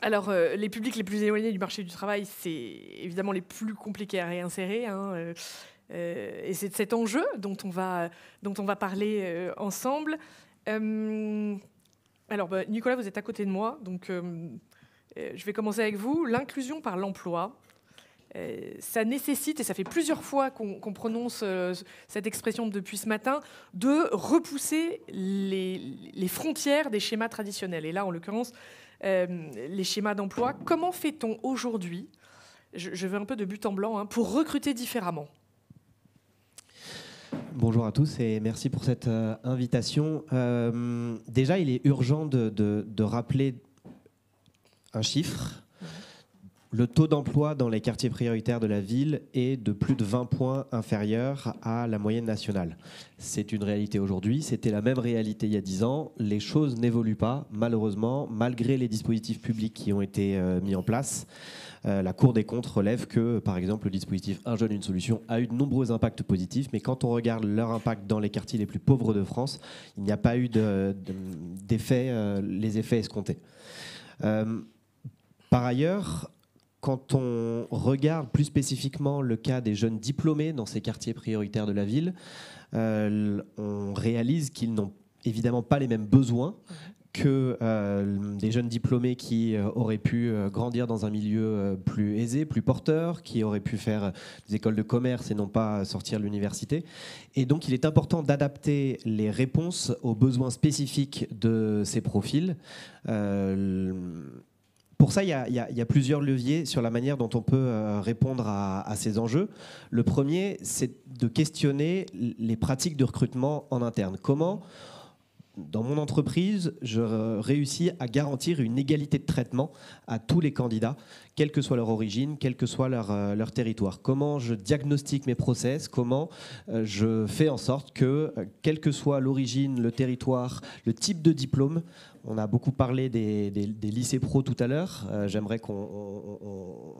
Alors, les publics les plus éloignés du marché du travail, c'est évidemment les plus compliqués à réinsérer, hein, et c'est de cet enjeu dont on va parler ensemble. Alors, Nicolas, vous êtes à côté de moi, donc je vais commencer avec vous. L'inclusion par l'emploi, ça nécessite, et ça fait plusieurs fois qu'on prononce cette expression depuis ce matin, de repousser les frontières des schémas traditionnels. Et là, en l'occurrence, les schémas d'emploi. Comment fait-on aujourd'hui, je vais un peu de but en blanc, hein, pour recruter différemment ? Bonjour à tous et merci pour cette invitation. Déjà, il est urgent de rappeler un chiffre. Le taux d'emploi dans les quartiers prioritaires de la ville est de plus de 20 points inférieur à la moyenne nationale. C'est une réalité aujourd'hui, c'était la même réalité il y a 10 ans. Les choses n'évoluent pas, malheureusement, malgré les dispositifs publics qui ont été mis en place. La Cour des comptes relève que, par exemple, le dispositif Un jeune, une solution a eu de nombreux impacts positifs, mais quand on regarde leur impact dans les quartiers les plus pauvres de France, il n'y a pas eu d'effet, les effets escomptés. Par ailleurs, quand on regarde plus spécifiquement le cas des jeunes diplômés dans ces quartiers prioritaires de la ville, on réalise qu'ils n'ont évidemment pas les mêmes besoins que des jeunes diplômés qui auraient pu grandir dans un milieu plus aisé, plus porteur, qui auraient pu faire des écoles de commerce et non pas sortir de l'université. Et donc il est important d'adapter les réponses aux besoins spécifiques de ces profils. Pour ça, il y a plusieurs leviers sur la manière dont on peut répondre à ces enjeux. Le premier, c'est de questionner les pratiques de recrutement en interne. Comment, dans mon entreprise, je réussis à garantir une égalité de traitement à tous les candidats, quelle que soit leur origine, quel que soit leur territoire. Comment je diagnostique mes process, comment je fais en sorte que, quelle que soit l'origine, le territoire, le type de diplôme, on a beaucoup parlé des lycées pro tout à l'heure. J'aimerais qu'on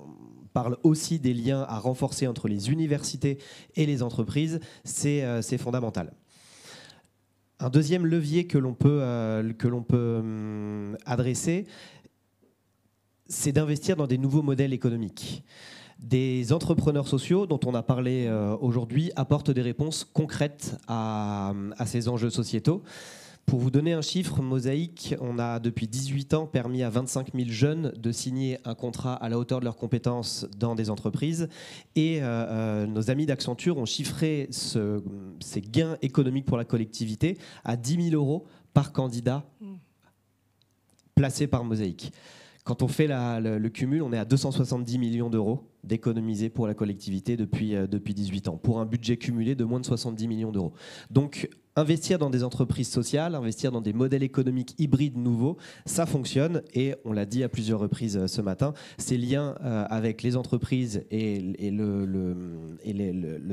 parle aussi des liens à renforcer entre les universités et les entreprises. C'est fondamental. Un deuxième levier que l'on peut adresser, c'est d'investir dans des nouveaux modèles économiques. Des entrepreneurs sociaux dont on a parlé aujourd'hui apportent des réponses concrètes à ces enjeux sociétaux. Pour vous donner un chiffre, Mosaïque, on a depuis 18 ans permis à 25 000 jeunes de signer un contrat à la hauteur de leurs compétences dans des entreprises. Et nos amis d'Accenture ont chiffré ces gains économiques pour la collectivité à 10 000 euros par candidat placé par Mosaïque. Quand on fait le cumul, on est à 270 millions d'euros d'économisés pour la collectivité depuis 18 ans, pour un budget cumulé de moins de 70 millions d'euros. Donc, investir dans des entreprises sociales, investir dans des modèles économiques hybrides nouveaux, ça fonctionne. Et on l'a dit à plusieurs reprises ce matin, ces liens avec les entreprises et le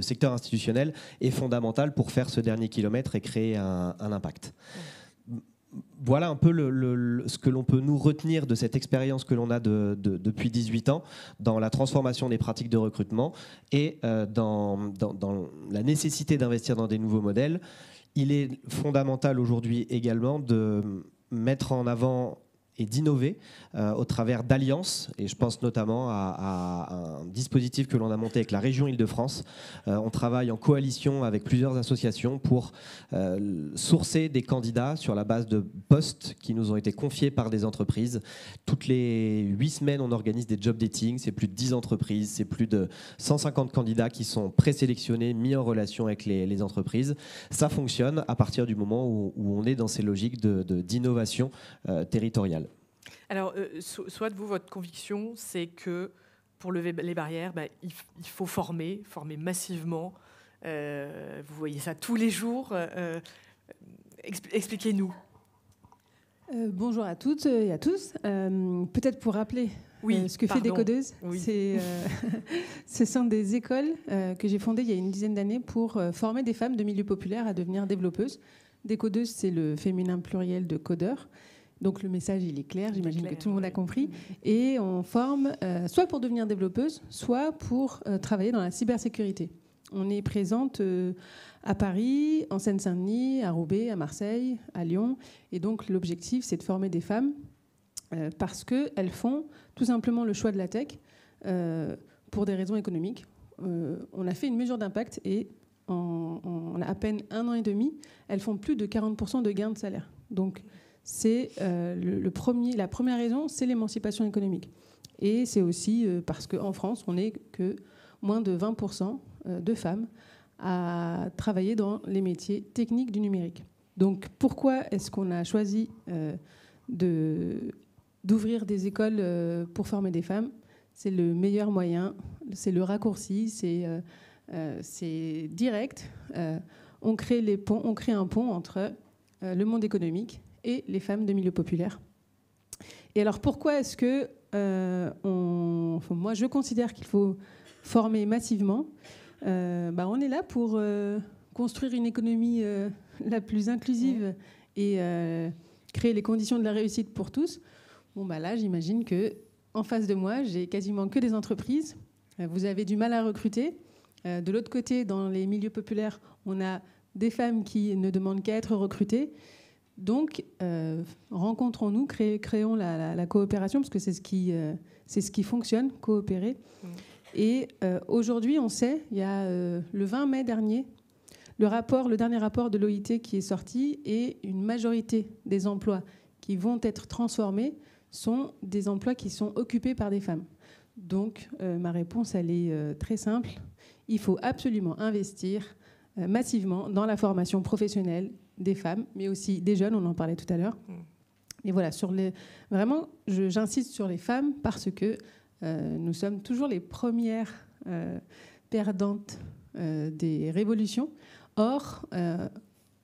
secteur institutionnel est fondamental pour faire ce dernier kilomètre et créer un impact. Voilà un peu ce que l'on peut nous retenir de cette expérience que l'on a depuis 18 ans dans la transformation des pratiques de recrutement et dans la nécessité d'investir dans des nouveaux modèles. Il est fondamental aujourd'hui également de mettre en avant et d'innover au travers d'alliances. Et je pense notamment à un dispositif que l'on a monté avec la région Île-de-France. On travaille en coalition avec plusieurs associations pour sourcer des candidats sur la base de postes qui nous ont été confiés par des entreprises. Toutes les 8 semaines, on organise des job dating. C'est plus de 10 entreprises, c'est plus de 150 candidats qui sont présélectionnés, mis en relation avec les entreprises. Ça fonctionne à partir du moment où on est dans ces logiques d'innovation territoriale. Alors, soit vous, votre conviction, c'est que pour lever les barrières, il faut former massivement. Vous voyez ça tous les jours. Expliquez-nous. Bonjour à toutes et à tous. Peut-être pour rappeler ce que fait Décodeuse. Oui. Ce sont des écoles que j'ai fondées il y a une dizaine d'années pour former des femmes de milieux populaires à devenir développeuses. Décodeuse, c'est le féminin pluriel de codeur. Donc le message, il est clair, j'imagine que tout le monde a compris. Et on forme soit pour devenir développeuse, soit pour travailler dans la cybersécurité. On est présente à Paris, en Seine-Saint-Denis, à Roubaix, à Marseille, à Lyon. Et donc l'objectif, c'est de former des femmes parce qu'elles font tout simplement le choix de la tech pour des raisons économiques. On a fait une mesure d'impact et en à peine 1 an et demi, elles font plus de 40% de gains de salaire. Donc, c'est la première raison, c'est l'émancipation économique. Et c'est aussi parce qu'en France, on n'est que moins de 20% de femmes à travailler dans les métiers techniques du numérique. Donc, pourquoi est-ce qu'on a choisi d'ouvrir des écoles pour former des femmes? C'est le meilleur moyen, c'est le raccourci, c'est direct. On crée un pont entre le monde économique et les femmes de milieu populaire. Et alors pourquoi est-ce que moi je considère qu'il faut former massivement? On est là pour construire une économie la plus inclusive et créer les conditions de la réussite pour tous. Là, j'imagine qu'en face de moi, j'ai quasiment que des entreprises. Vous avez du mal à recruter. De l'autre côté, dans les milieux populaires, on a des femmes qui ne demandent qu'à être recrutées. Donc, rencontrons-nous, créons la coopération, parce que c'est ce qui fonctionne, coopérer. Et aujourd'hui, on sait, il y a le 20 mai dernier, le dernier rapport de l'OIT qui est sorti, et une majorité des emplois qui vont être transformés sont des emplois qui sont occupés par des femmes. Donc, ma réponse, elle est très simple. Il faut absolument investir massivement dans la formation professionnelle des femmes, mais aussi des jeunes, on en parlait tout à l'heure. Et voilà, vraiment, j'insiste sur les femmes parce que nous sommes toujours les premières perdantes des révolutions. Or,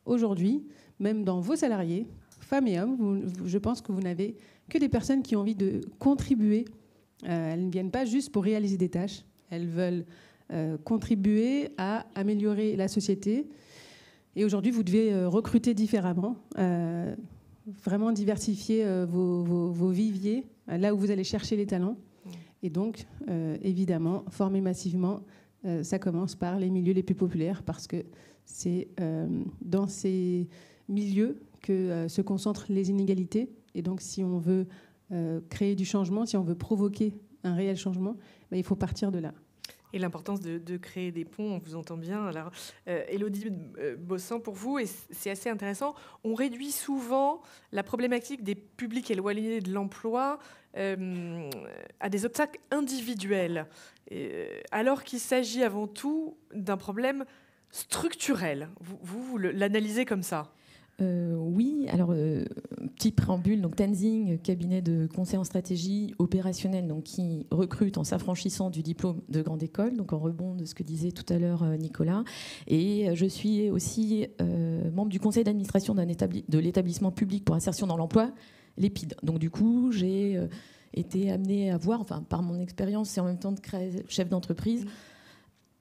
aujourd'hui, même dans vos salariés, femmes et hommes, je pense que vous n'avez que des personnes qui ont envie de contribuer. Elles ne viennent pas juste pour réaliser des tâches, elles veulent contribuer à améliorer la société. Et aujourd'hui, vous devez recruter différemment, vraiment diversifier vos viviers, là où vous allez chercher les talents. Et donc, évidemment, former massivement, ça commence par les milieux les plus populaires, parce que c'est dans ces milieux que se concentrent les inégalités. Et donc, si on veut créer du changement, si on veut provoquer un réel changement, il faut partir de là. Et l'importance de créer des ponts, on vous entend bien. Alors, Élodie Bossan, pour vous, et c'est assez intéressant, on réduit souvent la problématique des publics éloignés de l'emploi à des obstacles individuels, alors qu'il s'agit avant tout d'un problème structurel. Vous l'analysez comme ça? Oui, alors petit préambule, donc Tenzing, cabinet de conseil en stratégie opérationnelle, donc qui recrute en s'affranchissant du diplôme de grande école, donc en rebond de ce que disait tout à l'heure Nicolas. Et je suis aussi membre du conseil d'administration de l'établissement public pour insertion dans l'emploi, l'EPID. Donc du coup, j'ai été amenée à voir, enfin par mon expérience et en même temps de chef d'entreprise,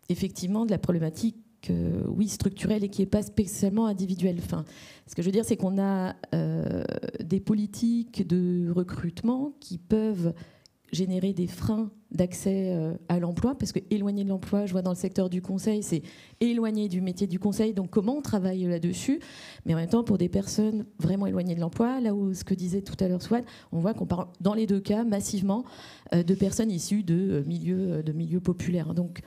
effectivement de la problématique oui, structurelle et qui n'est pas spécialement individuelle. Enfin, ce que je veux dire, c'est qu'on a des politiques de recrutement qui peuvent générer des freins d'accès à l'emploi, parce que éloigner de l'emploi, je vois dans le secteur du conseil, c'est éloigner du métier du conseil. Donc comment on travaille là-dessus? Mais en même temps, pour des personnes vraiment éloignées de l'emploi, là où ce que disait tout à l'heure Swad, on voit qu'on parle dans les deux cas massivement de personnes issues de milieux populaires. Donc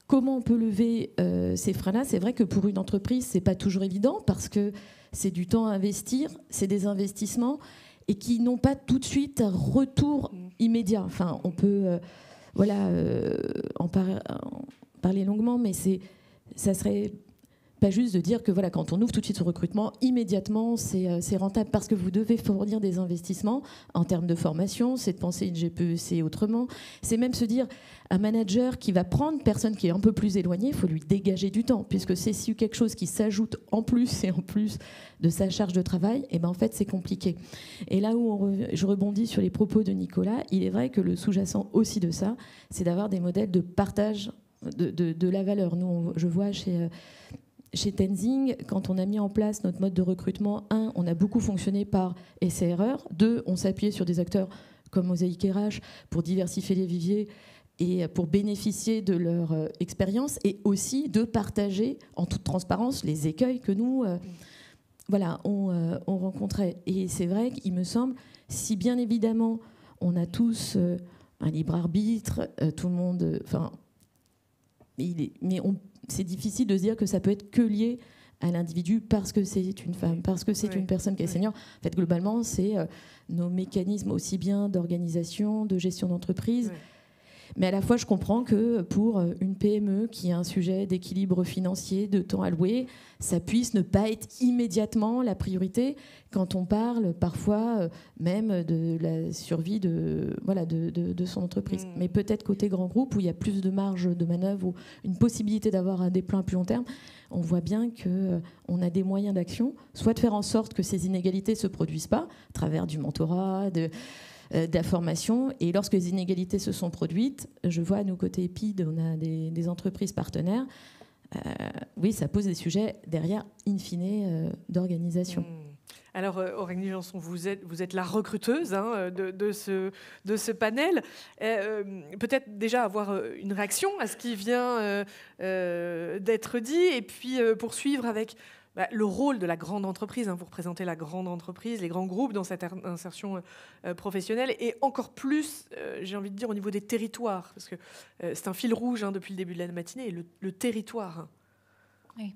comment on peut lever ces freins-là? C'est vrai que pour une entreprise, c'est pas toujours évident, parce que c'est du temps à investir, c'est des investissements et qui n'ont pas tout de suite un retour immédiat. Enfin, on peut en parler longuement, mais ça serait pas juste de dire que quand on ouvre tout de suite ce recrutement, immédiatement, c'est rentable, parce que vous devez fournir des investissements en termes de formation, c'est de penser une GPEC autrement. C'est même se dire, un manager qui va prendre une personne qui est un peu plus éloignée, il faut lui dégager du temps, puisque c'est quelque chose qui s'ajoute en plus de sa charge de travail, et en fait c'est compliqué. Et là où je rebondis sur les propos de Nicolas, il est vrai que le sous-jacent aussi de ça, c'est d'avoir des modèles de partage de la valeur. Nous, je vois chez Tenzing, quand on a mis en place notre mode de recrutement, on a beaucoup fonctionné par essai-erreur. 2, on s'appuyait sur des acteurs comme Mosaïque RH pour diversifier les viviers et pour bénéficier de leur expérience, et aussi de partager en toute transparence les écueils que nous voilà, on rencontrait. Et c'est vrai qu'il me semble, si bien évidemment on a tous un libre arbitre, tout le monde, c'est difficile de se dire que ça peut être que lié à l'individu parce que c'est une femme, parce que c'est une personne qui est senior. En fait, globalement, c'est nos mécanismes aussi bien d'organisation, de gestion d'entreprise. Oui. Mais à la fois, je comprends que pour une PME qui a un sujet d'équilibre financier, de temps alloué, ça puisse ne pas être immédiatement la priorité quand on parle parfois même de la survie de son entreprise. Mais peut-être côté grand groupe, où il y a plus de marge de manœuvre, ou une possibilité d'avoir un déploiement à plus long terme, on voit bien qu'on a des moyens d'action, soit de faire en sorte que ces inégalités ne se produisent pas, à travers du mentorat, de la formation. Et lorsque les inégalités se sont produites, je vois à nos côtés EPID, on a des entreprises partenaires. Oui, ça pose des sujets derrière, in fine, d'organisation. Alors, Aurélie Janson, vous êtes la recruteuse de ce panel. Peut-être déjà avoir une réaction à ce qui vient d'être dit, et puis poursuivre avec le rôle de la grande entreprise. Vous représentez la grande entreprise, les grands groupes dans cette insertion professionnelle, et encore plus, j'ai envie de dire, au niveau des territoires, parce que c'est un fil rouge depuis le début de la matinée, le territoire. Oui.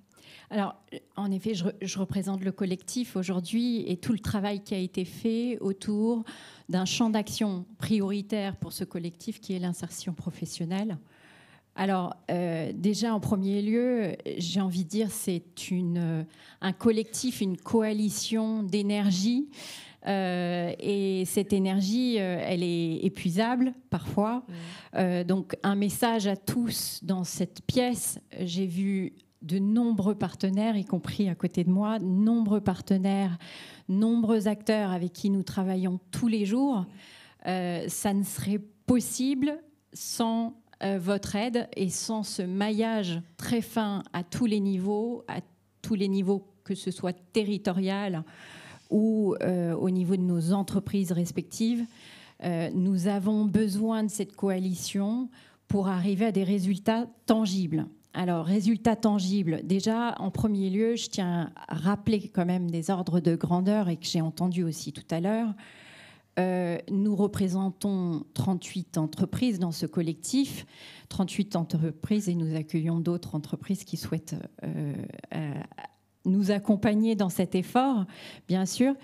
Alors, en effet, je représente le collectif aujourd'hui et tout le travail qui a été fait autour d'un champ d'action prioritaire pour ce collectif qui est l'insertion professionnelle. Alors, déjà, en premier lieu, j'ai envie de dire c'est un collectif, une coalition d'énergie. Et cette énergie, elle est épuisable parfois. Donc, un message à tous dans cette pièce. J'ai vu de nombreux partenaires, y compris à côté de moi, nombreux partenaires, nombreux acteurs avec qui nous travaillons tous les jours. Ça ne serait possible sans votre aide et sans ce maillage très fin à tous les niveaux que ce soit territorial ou au niveau de nos entreprises respectives. Nous avons besoin de cette coalition pour arriver à des résultats tangibles. Alors, résultats tangibles, déjà, en premier lieu, je tiens à rappeler quand même des ordres de grandeur et que j'ai entendu aussi tout à l'heure. Nous représentons 38 entreprises dans ce collectif, 38 entreprises, et nous accueillons d'autres entreprises qui souhaitent nous accompagner dans cet effort, bien sûr.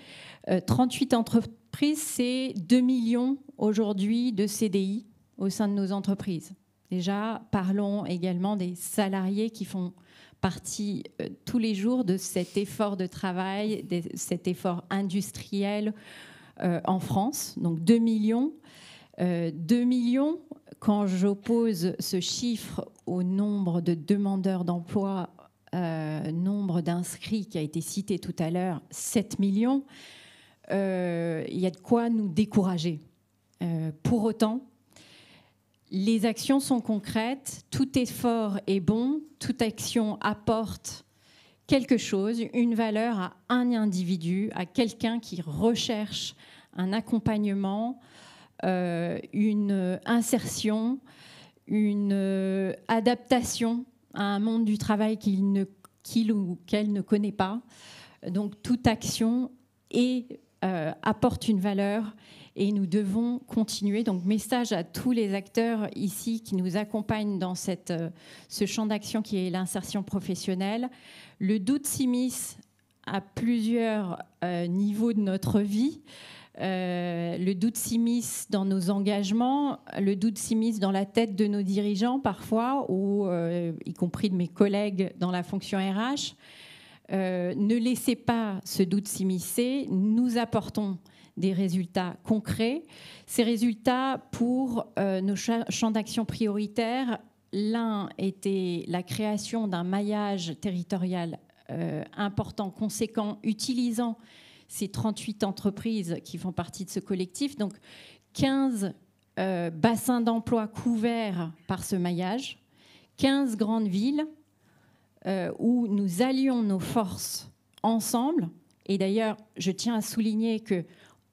38 entreprises, c'est 2 millions aujourd'hui de CDI au sein de nos entreprises. Déjà, parlons également des salariés qui font partie tous les jours de cet effort de travail, de cet effort industriel en France. Donc 2 millions. 2 millions, quand j'oppose ce chiffre au nombre de demandeurs d'emploi, nombre d'inscrits qui a été cité tout à l'heure, 7 millions, il y a de quoi nous décourager. Pour autant, les actions sont concrètes, tout effort est bon, toute action apporte quelque chose, une valeur à un individu, à quelqu'un qui recherche un accompagnement, une insertion, une adaptation à un monde du travail qu'il ou qu'elle ne connaît pas. Donc toute action apporte une valeur. Et nous devons continuer. Donc, message à tous les acteurs ici qui nous accompagnent dans ce champ d'action qui est l'insertion professionnelle. Le doute s'immisce à plusieurs niveaux de notre vie. Le doute s'immisce dans nos engagements. Le doute s'immisce dans la tête de nos dirigeants parfois, ou y compris de mes collègues dans la fonction RH. Ne laissez pas ce doute s'immiscer. Nous apportons des résultats concrets. Ces résultats pour nos champs d'action prioritaires, l'un était la création d'un maillage territorial important, conséquent, utilisant ces 38 entreprises qui font partie de ce collectif. Donc 15 bassins d'emploi couverts par ce maillage, 15 grandes villes où nous allions nos forces ensemble. Et d'ailleurs, je tiens à souligner que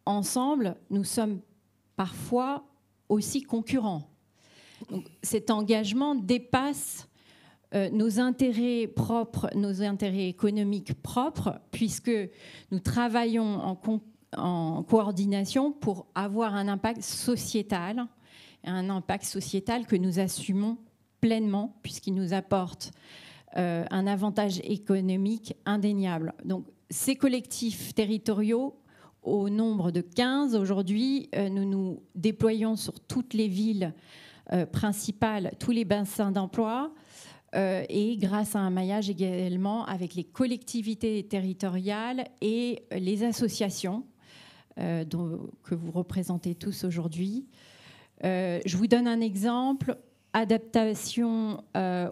ensemble, nous sommes parfois aussi concurrents. Donc, cet engagement dépasse nos intérêts propres, nos intérêts économiques propres, puisque nous travaillons en coordination pour avoir un impact sociétal que nous assumons pleinement, puisqu'il nous apporte un avantage économique indéniable. Donc, ces collectifs territoriaux, au nombre de 15 aujourd'hui, nous nous déployons sur toutes les villes principales, tous les bassins d'emploi, et grâce à un maillage également avec les collectivités territoriales et les associations que vous représentez tous aujourd'hui. Je vous donne un exemple. Adaptation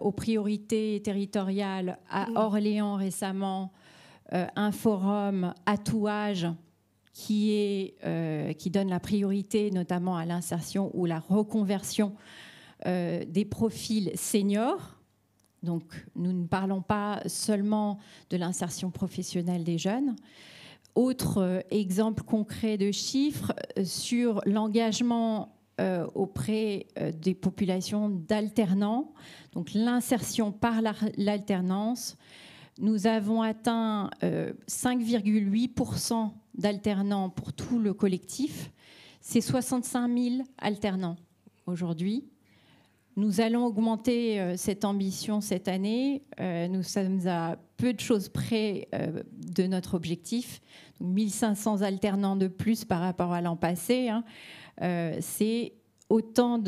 aux priorités territoriales à Orléans récemment, un forum Atouage qui donne la priorité notamment à l'insertion ou la reconversion des profils seniors. Donc, nous ne parlons pas seulement de l'insertion professionnelle des jeunes. Autre exemple concret de chiffres sur l'engagement auprès des populations d'alternants, donc l'insertion par l'alternance. Nous avons atteint 5,8% d'alternants pour tout le collectif. C'est 65 000 alternants aujourd'hui. Nous allons augmenter cette ambition cette année. Nous sommes à peu de choses près de notre objectif. 1 500 alternants de plus par rapport à l'an passé. C'est autant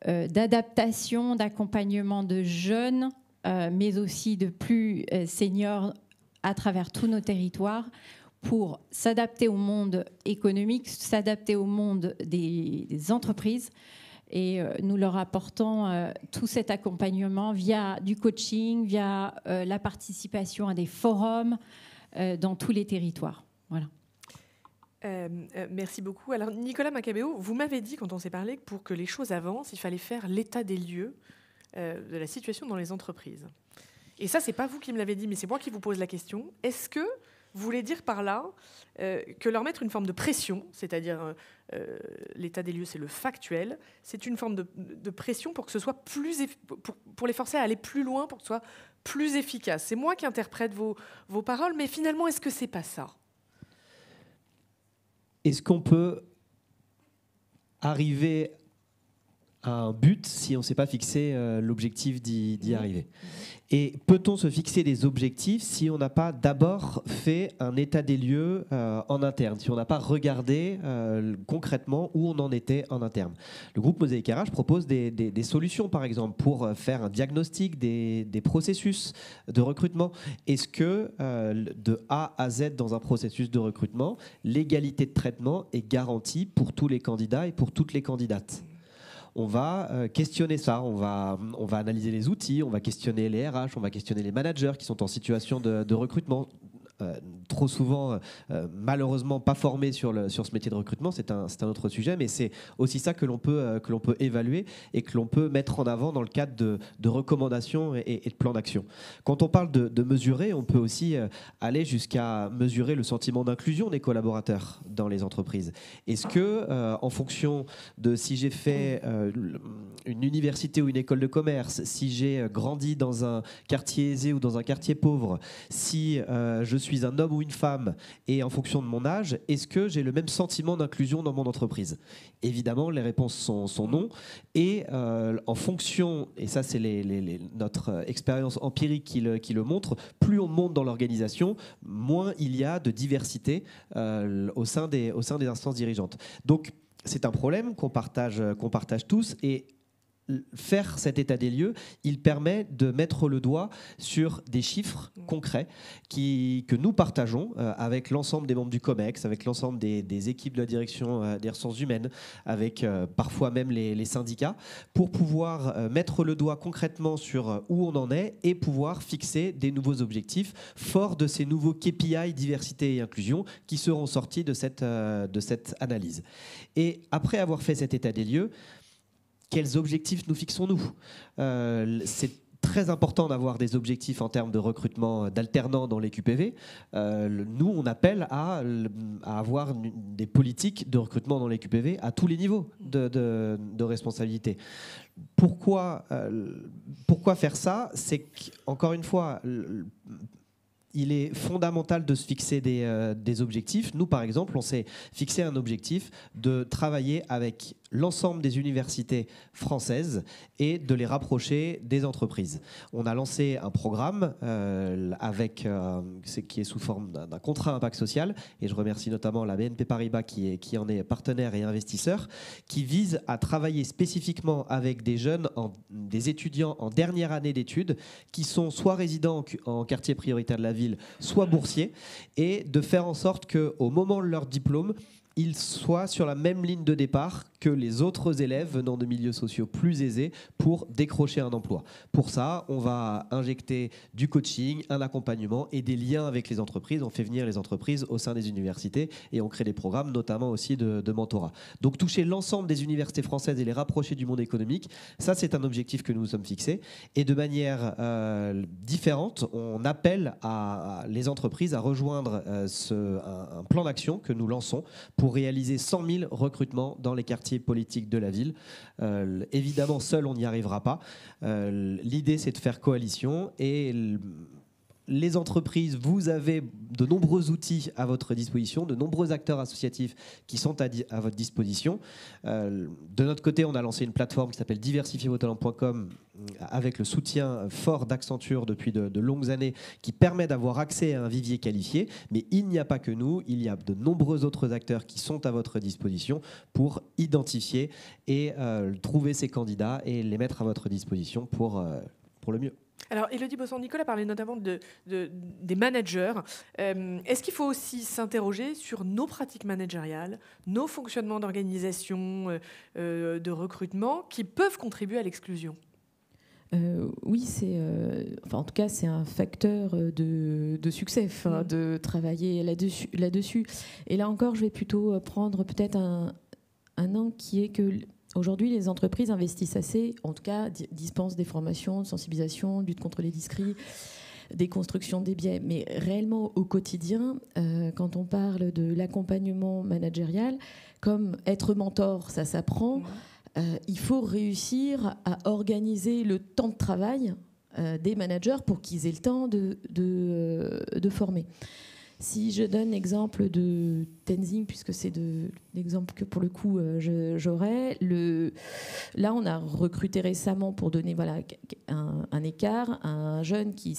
d'adaptation, d'accompagnement de jeunes, mais aussi de plus seniors à travers tous nos territoires pour s'adapter au monde économique, s'adapter au monde des entreprises. Et nous leur apportons tout cet accompagnement via du coaching, via la participation à des forums dans tous les territoires. Voilà. Merci beaucoup. Alors, Nicolas Macabeo, vous m'avez dit, quand on s'est parlé, que pour que les choses avancent, il fallait faire l'état des lieux de la situation dans les entreprises. Et ça, c'est pas vous qui me l'avez dit, mais c'est moi qui vous pose la question. Est-ce que vous voulez dire par là que leur mettre une forme de pression, c'est-à-dire l'état des lieux, c'est le factuel, c'est une forme de pression pour que ce soit pour les forcer à aller plus loin, pour que ce soit plus efficace. C'est moi qui interprète vos paroles, mais finalement, est-ce que c'est pas ça ? Est-ce qu'on peut arriver à un but si on ne s'est pas fixé l'objectif d'y arriver ? Et peut-on se fixer des objectifs si on n'a pas d'abord fait un état des lieux en interne, si on n'a pas regardé concrètement où on en était en interne ? Le groupe Mosaïque RH propose des solutions, par exemple, pour faire un diagnostic des processus de recrutement. Est-ce que de A à Z dans un processus de recrutement, l'égalité de traitement est garantie pour tous les candidats et pour toutes les candidates ? On va questionner ça, on va analyser les outils, on va questionner les RH, on va questionner les managers qui sont en situation de recrutement. Trop souvent, malheureusement, pas formés sur ce métier de recrutement, c'est un autre sujet, mais c'est aussi ça que l'on peut évaluer et que l'on peut mettre en avant dans le cadre de recommandations et de plans d'action. Quand on parle de mesurer, on peut aussi aller jusqu'à mesurer le sentiment d'inclusion des collaborateurs dans les entreprises. Est-ce que, en fonction de si j'ai fait une université ou une école de commerce, si j'ai grandi dans un quartier aisé ou dans un quartier pauvre, si je suis un homme ou une femme et en fonction de mon âge, est-ce que j'ai le même sentiment d'inclusion dans mon entreprise ? Évidemment, les réponses sont non. Et en fonction, et ça c'est notre expérience empirique qui le montre, plus on monte dans l'organisation, moins il y a de diversité au sein des instances dirigeantes. Donc c'est un problème qu'on partage tous, et faire cet état des lieux, il permet de mettre le doigt sur des chiffres concrets que nous partageons avec l'ensemble des membres du COMEX, avec l'ensemble des équipes de la direction des ressources humaines, avec parfois même les syndicats, pour pouvoir mettre le doigt concrètement sur où on en est et pouvoir fixer des nouveaux objectifs forts de ces nouveaux KPI diversité et inclusion qui seront sortis de cette analyse. Et après avoir fait cet état des lieux, quels objectifs nous fixons-nous ? C'est très important d'avoir des objectifs en termes de recrutement d'alternants dans les QPV. Nous, on appelle à avoir des politiques de recrutement dans les QPV à tous les niveaux de responsabilité. Pourquoi faire ça? C'est qu'encore une fois, il est fondamental de se fixer des objectifs. Nous, par exemple, on s'est fixé un objectif de travailler avec l'ensemble des universités françaises et de les rapprocher des entreprises. On a lancé un programme qui est sous forme d'un contrat impact social, et je remercie notamment la BNP Paribas qui en est partenaire et investisseur, qui vise à travailler spécifiquement avec des jeunes, des étudiants en dernière année d'études, qui sont soit résidents en quartier prioritaire de la ville, soit boursiers, et de faire en sorte qu'au moment de leur diplôme, ils soient sur la même ligne de départ que les autres élèves venant de milieux sociaux plus aisés pour décrocher un emploi. Pour ça, on va injecter du coaching, un accompagnement et des liens avec les entreprises. On fait venir les entreprises au sein des universités et on crée des programmes, notamment aussi de mentorat. Donc toucher l'ensemble des universités françaises et les rapprocher du monde économique, ça c'est un objectif que nous nous sommes fixés. Et de manière différente, on appelle les entreprises à rejoindre un plan d'action que nous lançons pour réaliser 100 000 recrutements dans les quartiers politiques de la ville. Évidemment, seul, on n'y arrivera pas. L'idée, c'est de faire coalition et les entreprises, vous avez de nombreux outils à votre disposition, de nombreux acteurs associatifs qui sont à votre disposition. De notre côté, on a lancé une plateforme qui s'appelle diversifiervostalents.com avec le soutien fort d'Accenture depuis de longues années qui permet d'avoir accès à un vivier qualifié. Mais il n'y a pas que nous, il y a de nombreux autres acteurs qui sont à votre disposition pour identifier et trouver ces candidats et les mettre à votre disposition pour le mieux. Alors, Élodie Bossan-Nicolas parlait notamment des managers. Est-ce qu'il faut aussi s'interroger sur nos pratiques managériales, nos fonctionnements d'organisation, de recrutement, qui peuvent contribuer à l'exclusion ? Oui, en tout cas, c'est un facteur de succès, de travailler là-dessus. Et là encore, je vais plutôt prendre peut-être un angle qui est que aujourd'hui, les entreprises investissent assez, en tout cas, dispensent des formations de sensibilisation, lutte contre les discrits, déconstruction des biais. Mais réellement, au quotidien, quand on parle de l'accompagnement managérial, comme être mentor, ça s'apprend, il faut réussir à organiser le temps de travail des managers pour qu'ils aient le temps de former. Si je donne l'exemple de Tenzing, puisque c'est l'exemple que pour le coup j'aurais, là on a recruté récemment pour donner un écart à un jeune qui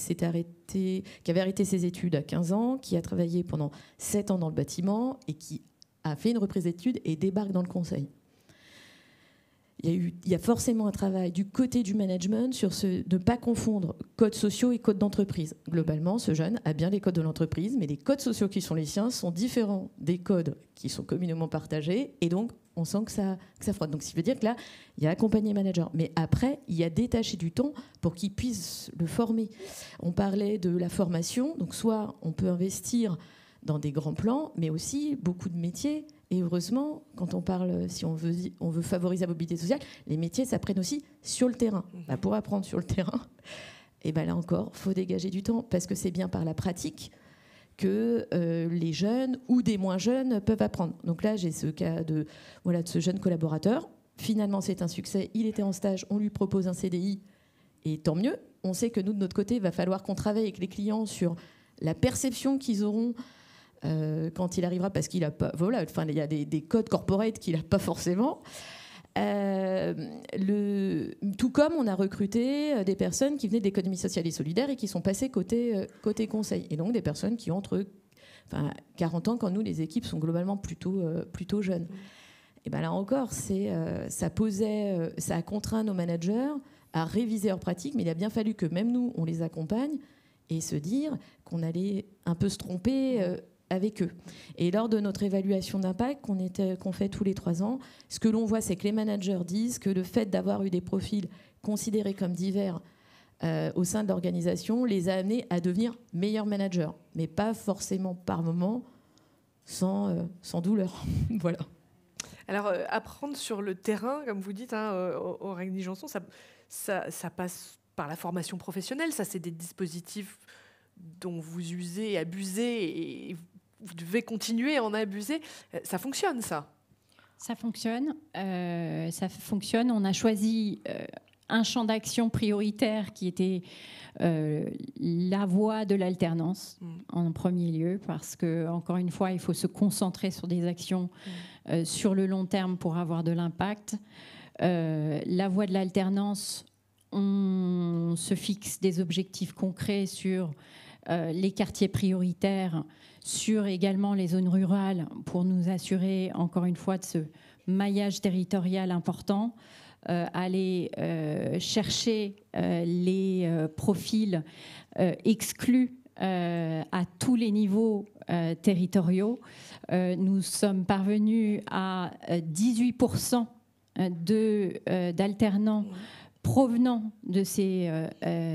avait arrêté ses études à 15 ans, qui a travaillé pendant 7 ans dans le bâtiment et qui a fait une reprise d'études et débarque dans le conseil. Il y a forcément un travail du côté du management sur de ne pas confondre codes sociaux et codes d'entreprise. Globalement, ce jeune a bien les codes de l'entreprise, mais les codes sociaux qui sont les siens sont différents des codes qui sont communément partagés, et donc on sent que ça frotte. Donc, ça veut dire que là, il y a accompagné manager. Mais après, il y a détaché du temps pour qu'il puisse le former. On parlait de la formation, donc soit on peut investir dans des grands plans, mais aussi beaucoup de métiers. Et heureusement, quand on parle, si on veut favoriser la mobilité sociale, les métiers s'apprennent aussi sur le terrain. Pour apprendre sur le terrain, et là encore, il faut dégager du temps, parce que c'est bien par la pratique que les jeunes ou des moins jeunes peuvent apprendre. Donc là, j'ai ce cas de ce jeune collaborateur. Finalement, c'est un succès. Il était en stage, on lui propose un CDI, et tant mieux. On sait que nous, de notre côté, il va falloir qu'on travaille avec les clients sur la perception qu'ils auront quand il arrivera, parce qu'il a pas, il y a des codes corporate qu'il n'a pas forcément. Tout comme on a recruté des personnes qui venaient d'économie sociale et solidaire et qui sont passées côté conseil, et donc des personnes qui ont entre 40 ans, quand nous les équipes sont globalement plutôt jeunes. Et là encore, ça a contraint nos managers à réviser leurs pratiques, mais il a bien fallu que même nous on les accompagne et se dire qu'on allait un peu se tromper avec eux. Et lors de notre évaluation d'impact qu'on fait tous les 3 ans, ce que l'on voit, c'est que les managers disent que le fait d'avoir eu des profils considérés comme divers au sein de l'organisation les a amenés à devenir meilleurs managers, mais pas forcément par moment sans douleur. Voilà. Alors, apprendre sur le terrain, comme vous dites, Aurélie Janson, ça passe par la formation professionnelle. Ça, c'est des dispositifs dont vous usez et abusez et vous devez continuer à en abuser. Ça fonctionne, ça? Ça fonctionne. On a choisi un champ d'action prioritaire qui était la voie de l'alternance en premier lieu, parce que, encore une fois, il faut se concentrer sur des actions sur le long terme pour avoir de l'impact. La voie de l'alternance, on se fixe des objectifs concrets sur les quartiers prioritaires, sur également les zones rurales, pour nous assurer, encore une fois, de ce maillage territorial important, aller chercher les profils exclus à tous les niveaux territoriaux. Nous sommes parvenus à 18% d'alternants provenant de ces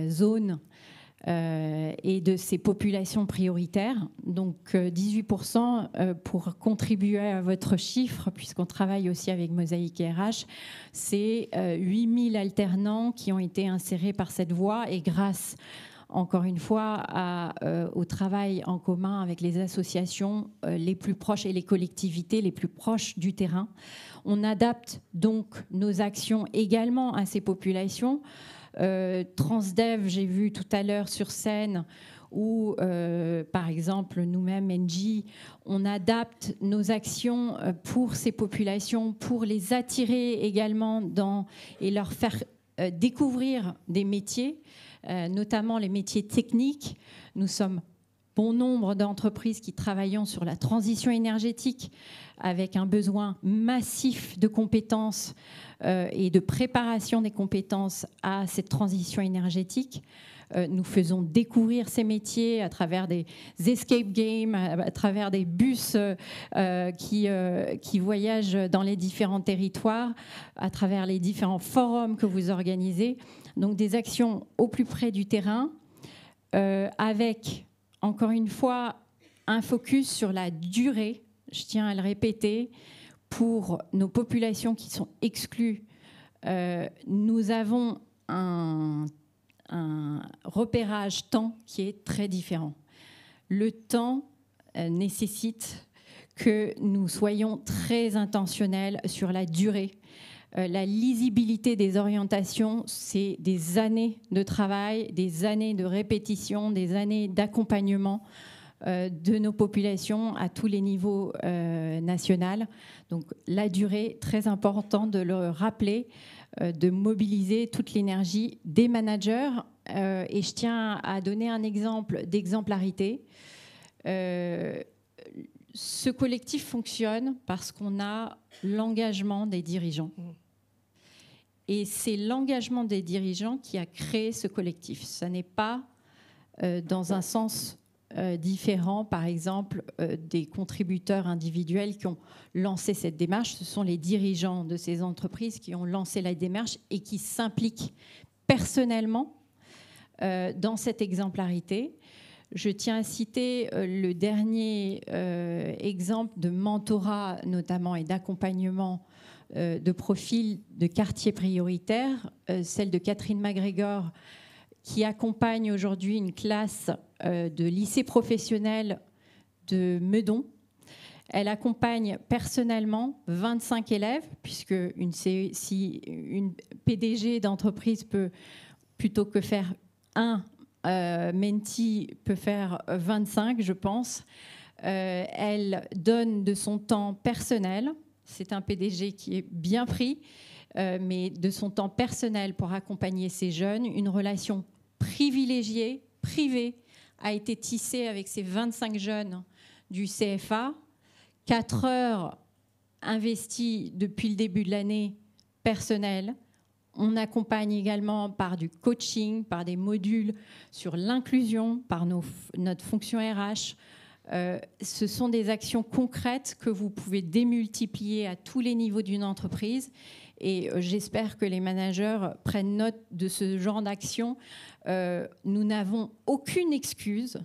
zones et de ces populations prioritaires. Donc 18% pour contribuer à votre chiffre, puisqu'on travaille aussi avec Mosaïque et RH, c'est 8000 alternants qui ont été insérés par cette voie, et grâce, encore une fois, au travail en commun avec les associations les plus proches et les collectivités les plus proches du terrain. On adapte donc nos actions également à ces populations. Transdev, j'ai vu tout à l'heure sur scène, où, par exemple, nous-mêmes, Engie, on adapte nos actions pour ces populations, pour les attirer également et leur faire découvrir des métiers, notamment les métiers techniques. Nous sommes bon nombre d'entreprises qui travaillent sur la transition énergétique, avec un besoin massif de compétences et de préparation des compétences à cette transition énergétique. Nous faisons découvrir ces métiers à travers des escape games, à travers des bus qui voyagent dans les différents territoires, à travers les différents forums que vous organisez. Donc des actions au plus près du terrain, avec, encore une fois, un focus sur la durée, je tiens à le répéter, pour nos populations qui sont exclues. Nous avons un repérage temps qui est très différent. Le temps nécessite que nous soyons très intentionnels sur la durée. La lisibilité des orientations, c'est des années de travail, des années de répétition, des années d'accompagnement de nos populations à tous les niveaux nationaux. Donc la durée, très important de le rappeler, de mobiliser toute l'énergie des managers. Et je tiens à donner un exemple d'exemplarité. Ce collectif fonctionne parce qu'on a l'engagement des dirigeants. Et c'est l'engagement des dirigeants qui a créé ce collectif. Ça n'est pas dans un sens différent, par exemple, des contributeurs individuels qui ont lancé cette démarche. Ce sont les dirigeants de ces entreprises qui ont lancé la démarche et qui s'impliquent personnellement dans cette exemplarité. Je tiens à citer le dernier exemple de mentorat, notamment, et d'accompagnement de profils de quartiers prioritaires, celle de Catherine MacGregor, qui accompagne aujourd'hui une classe de lycée professionnel de Meudon. Elle accompagne personnellement 25 élèves, puisque si une PDG d'entreprise peut, plutôt que faire un mentee, peut faire 25, je pense. Elle donne de son temps personnel. C'est un PDG qui est bien pris, mais de son temps personnel pour accompagner ces jeunes. Une relation privilégiée, privée, a été tissée avec ces 25 jeunes du CFA. 4 heures investies depuis le début de l'année personnelles. On accompagne également par du coaching, par des modules sur l'inclusion, par notre fonction RH. Ce sont des actions concrètes que vous pouvez démultiplier à tous les niveaux d'une entreprise. Et j'espère que les managers prennent note de ce genre d'action. Nous n'avons aucune excuse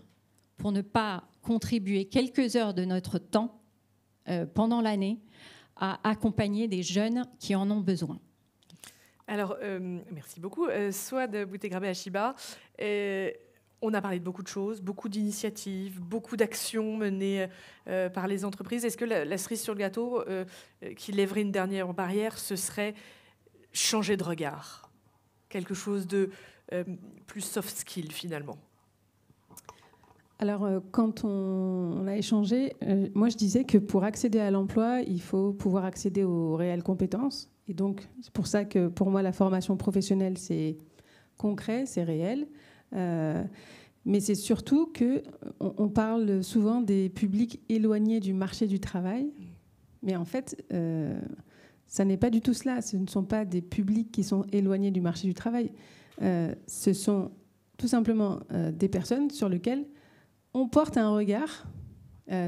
pour ne pas contribuer quelques heures de notre temps pendant l'année à accompagner des jeunes qui en ont besoin. Alors, merci beaucoup. Souad Boutegrabé-Achiba, on a parlé de beaucoup de choses, beaucoup d'initiatives, beaucoup d'actions menées par les entreprises. Est-ce que la cerise sur le gâteau qui lèverait une dernière barrière, ce serait changer de regard? Quelque chose de plus soft skill, finalement? Alors, quand on a échangé, moi, je disais que pour accéder à l'emploi, il faut pouvoir accéder aux réelles compétences. Et donc, c'est pour ça que, pour moi, la formation professionnelle, c'est concret, c'est réel. Mais c'est surtout qu'on parle souvent des publics éloignés du marché du travail. Mais en fait, ça n'est pas du tout cela. Ce ne sont pas des publics qui sont éloignés du marché du travail. Ce sont tout simplement des personnes sur lesquelles on porte un regard.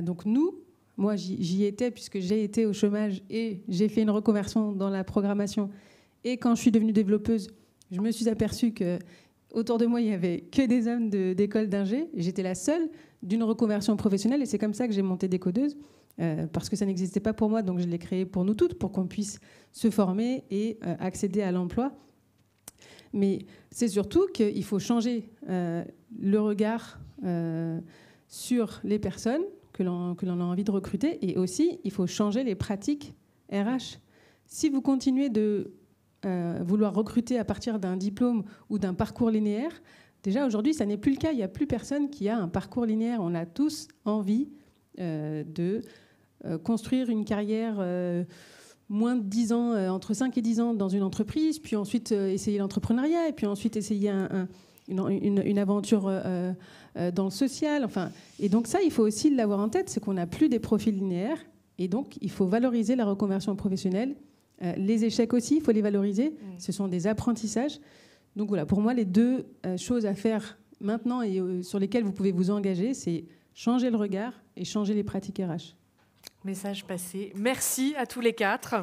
Donc nous, moi j'y étais puisque j'ai été au chômage et j'ai fait une reconversion dans la programmation. Et quand je suis devenue développeuse, je me suis aperçue que autour de moi, il n'y avait que des hommes d'école d'ingé. J'étais la seule d'une reconversion professionnelle et c'est comme ça que j'ai monté Décodeuse parce que ça n'existait pas pour moi. Donc je l'ai créé pour nous toutes, pour qu'on puisse se former et accéder à l'emploi. Mais c'est surtout qu'il faut changer le regard sur les personnes que l'on a envie de recruter et aussi, il faut changer les pratiques RH. Si vous continuez de vouloir recruter à partir d'un diplôme ou d'un parcours linéaire, déjà aujourd'hui, ça n'est plus le cas. Il n'y a plus personne qui a un parcours linéaire. On a tous envie de construire une carrière moins de 10 ans, entre 5 et 10 ans dans une entreprise, puis ensuite essayer l'entrepreneuriat, et puis ensuite essayer une aventure dans le social. Enfin, et donc ça, il faut aussi l'avoir en tête, c'est qu'on n'a plus des profils linéaires, et donc il faut valoriser la reconversion professionnelle. Les échecs aussi, il faut les valoriser. Ce sont des apprentissages. Donc voilà, pour moi, les deux choses à faire maintenant et sur lesquelles vous pouvez vous engager, c'est changer le regard et changer les pratiques RH. Message passé. Merci à tous les quatre.